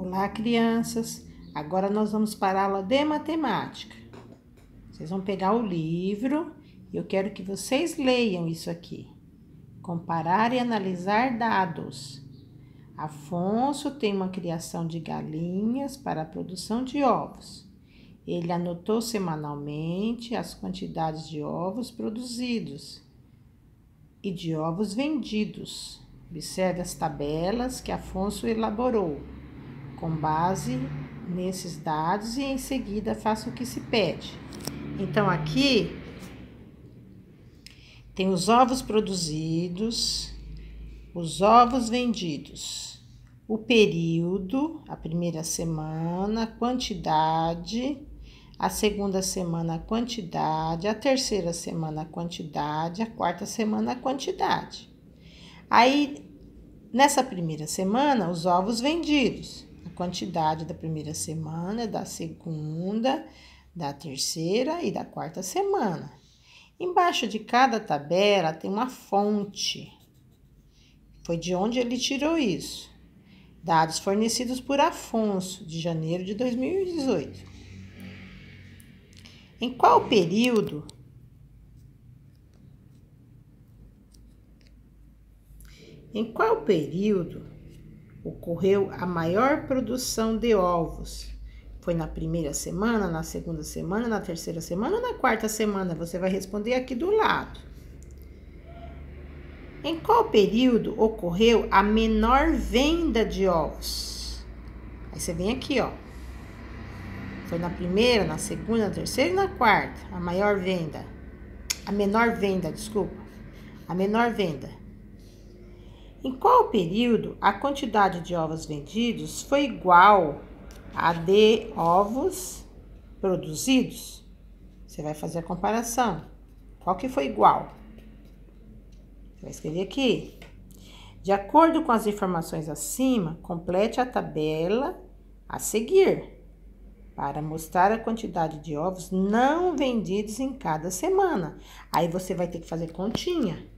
Olá, crianças! Agora nós vamos para a aula de matemática. Vocês vão pegar o livro e eu quero que vocês leiam isso aqui. Comparar e analisar dados. Afonso tem uma criação de galinhas para a produção de ovos. Ele anotou semanalmente as quantidades de ovos produzidos e de ovos vendidos. Observe as tabelas que Afonso elaborou. Com base nesses dados e em seguida faça o que se pede. Então, aqui tem os ovos produzidos, os ovos vendidos, o período, a primeira semana, a quantidade, a segunda semana, a quantidade, a terceira semana, a quantidade, a quarta semana, a quantidade. Aí, nessa primeira semana, os ovos vendidos. A quantidade da primeira semana, da segunda, da terceira e da quarta semana. Embaixo de cada tabela tem uma fonte. Foi de onde ele tirou isso. Dados fornecidos por Afonso, de janeiro de 2018. Em qual período ocorreu a maior produção de ovos? Foi na primeira semana, na segunda semana, na terceira semana ou na quarta semana? Você vai responder aqui do lado. Em qual período ocorreu a menor venda de ovos? Aí você vem aqui, ó. Foi na primeira, na segunda, na terceira e na quarta. A menor venda, desculpa. A menor venda. Em qual período a quantidade de ovos vendidos foi igual à de ovos produzidos? Você vai fazer a comparação. Qual que foi igual? Você vai escrever aqui. De acordo com as informações acima, complete a tabela a seguir para mostrar a quantidade de ovos não vendidos em cada semana. Aí você vai ter que fazer continha.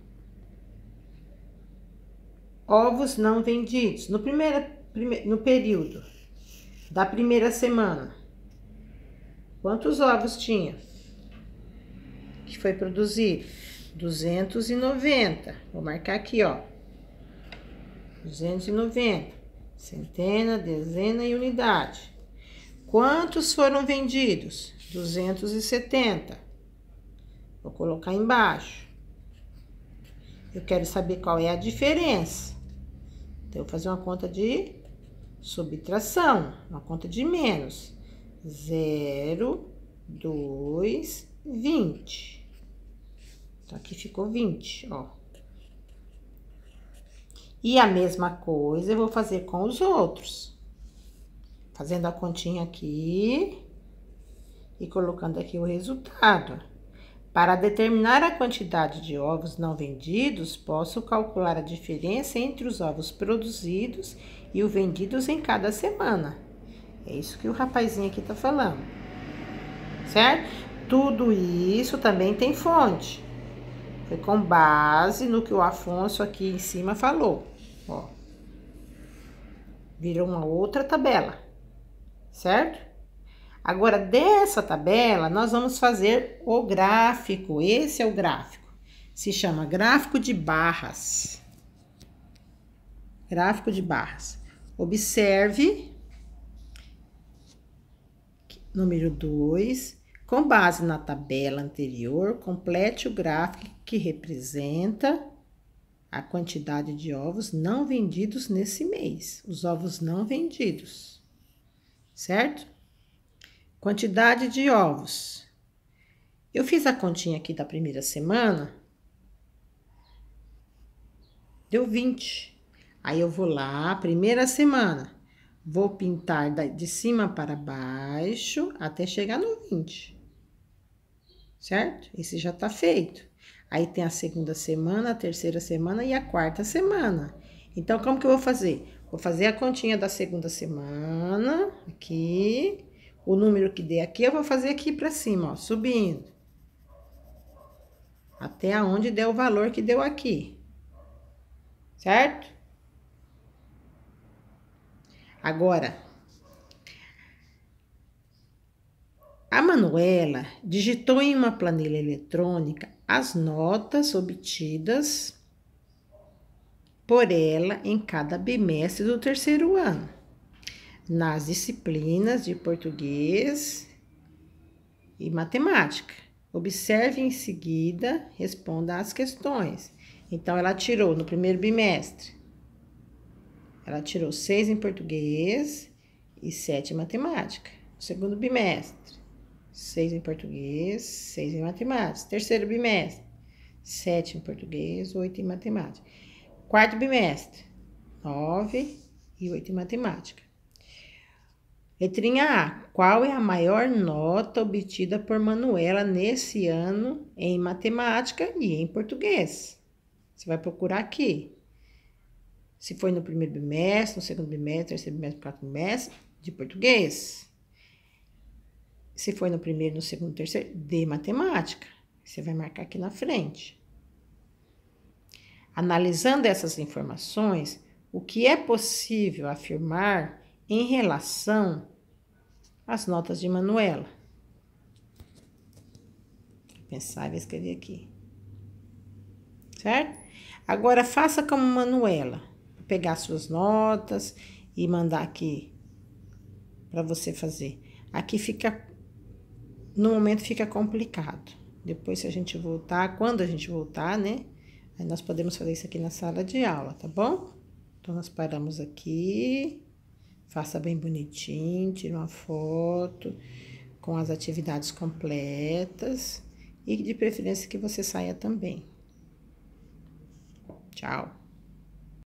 Ovos não vendidos. No período da primeira semana, quantos ovos tinha que foi produzido? 290. Vou marcar aqui, ó. 290. Centena, dezena e unidade. Quantos foram vendidos? 270. Vou colocar embaixo. Eu quero saber qual é a diferença. Então, eu vou fazer uma conta de subtração, uma conta de menos. 0, 2, 20. Então, aqui ficou 20, ó. E a mesma coisa eu vou fazer com os outros. Fazendo a continha aqui e colocando aqui o resultado. Para determinar a quantidade de ovos não vendidos, posso calcular a diferença entre os ovos produzidos e os vendidos em cada semana. É isso que o rapazinho aqui tá falando, certo? Tudo isso também tem fonte. Foi com base no que o Afonso aqui em cima falou, ó. Virou uma outra tabela, certo? Agora, dessa tabela, nós vamos fazer o gráfico. Esse é o gráfico. Se chama gráfico de barras. Gráfico de barras. Observe, número 2, com base na tabela anterior, complete o gráfico que representa a quantidade de ovos não vendidos nesse mês. Os ovos não vendidos, certo? Quantidade de ovos. Eu fiz a continha aqui da primeira semana. Deu 20. Aí, eu vou lá, primeira semana. Vou pintar de cima para baixo até chegar no 20. Certo? Esse já tá feito. Aí, tem a segunda semana, a terceira semana e a quarta semana. Então, como que eu vou fazer? Vou fazer a continha da segunda semana, aqui. O número que der aqui, eu vou fazer aqui pra cima, ó, subindo. Até aonde der o valor que deu aqui. Certo? Agora, A Manuela digitou em uma planilha eletrônica as notas obtidas por ela em cada bimestre do terceiro ano, nas disciplinas de português e matemática. Observe em seguida, responda às questões. Então, ela tirou no primeiro bimestre, ela tirou 6 em português e 7 em matemática. No segundo bimestre, 6 em português, 6 em matemática. Terceiro bimestre, 7 em português, 8 em matemática. Quarto bimestre, 9 e 8 em matemática. Letrinha A. Qual é a maior nota obtida por Manuela nesse ano em matemática e em português? Você vai procurar aqui. Se foi no primeiro bimestre, no segundo bimestre, terceiro bimestre, quarto bimestre, de português. Se foi no primeiro, no segundo, terceiro, de matemática. Você vai marcar aqui na frente. Analisando essas informações, o que é possível afirmar em relação às notas de Manuela? Vou pensar e vou escrever aqui. Certo? Agora, faça como Manuela. Vou pegar suas notas e mandar aqui para você fazer. Aqui fica, no momento fica complicado. Depois, se a gente voltar, quando a gente voltar, né? Aí nós podemos fazer isso aqui na sala de aula, tá bom? Então, nós paramos aqui. Faça bem bonitinho, tire uma foto com as atividades completas. E de preferência que você saia também. Tchau.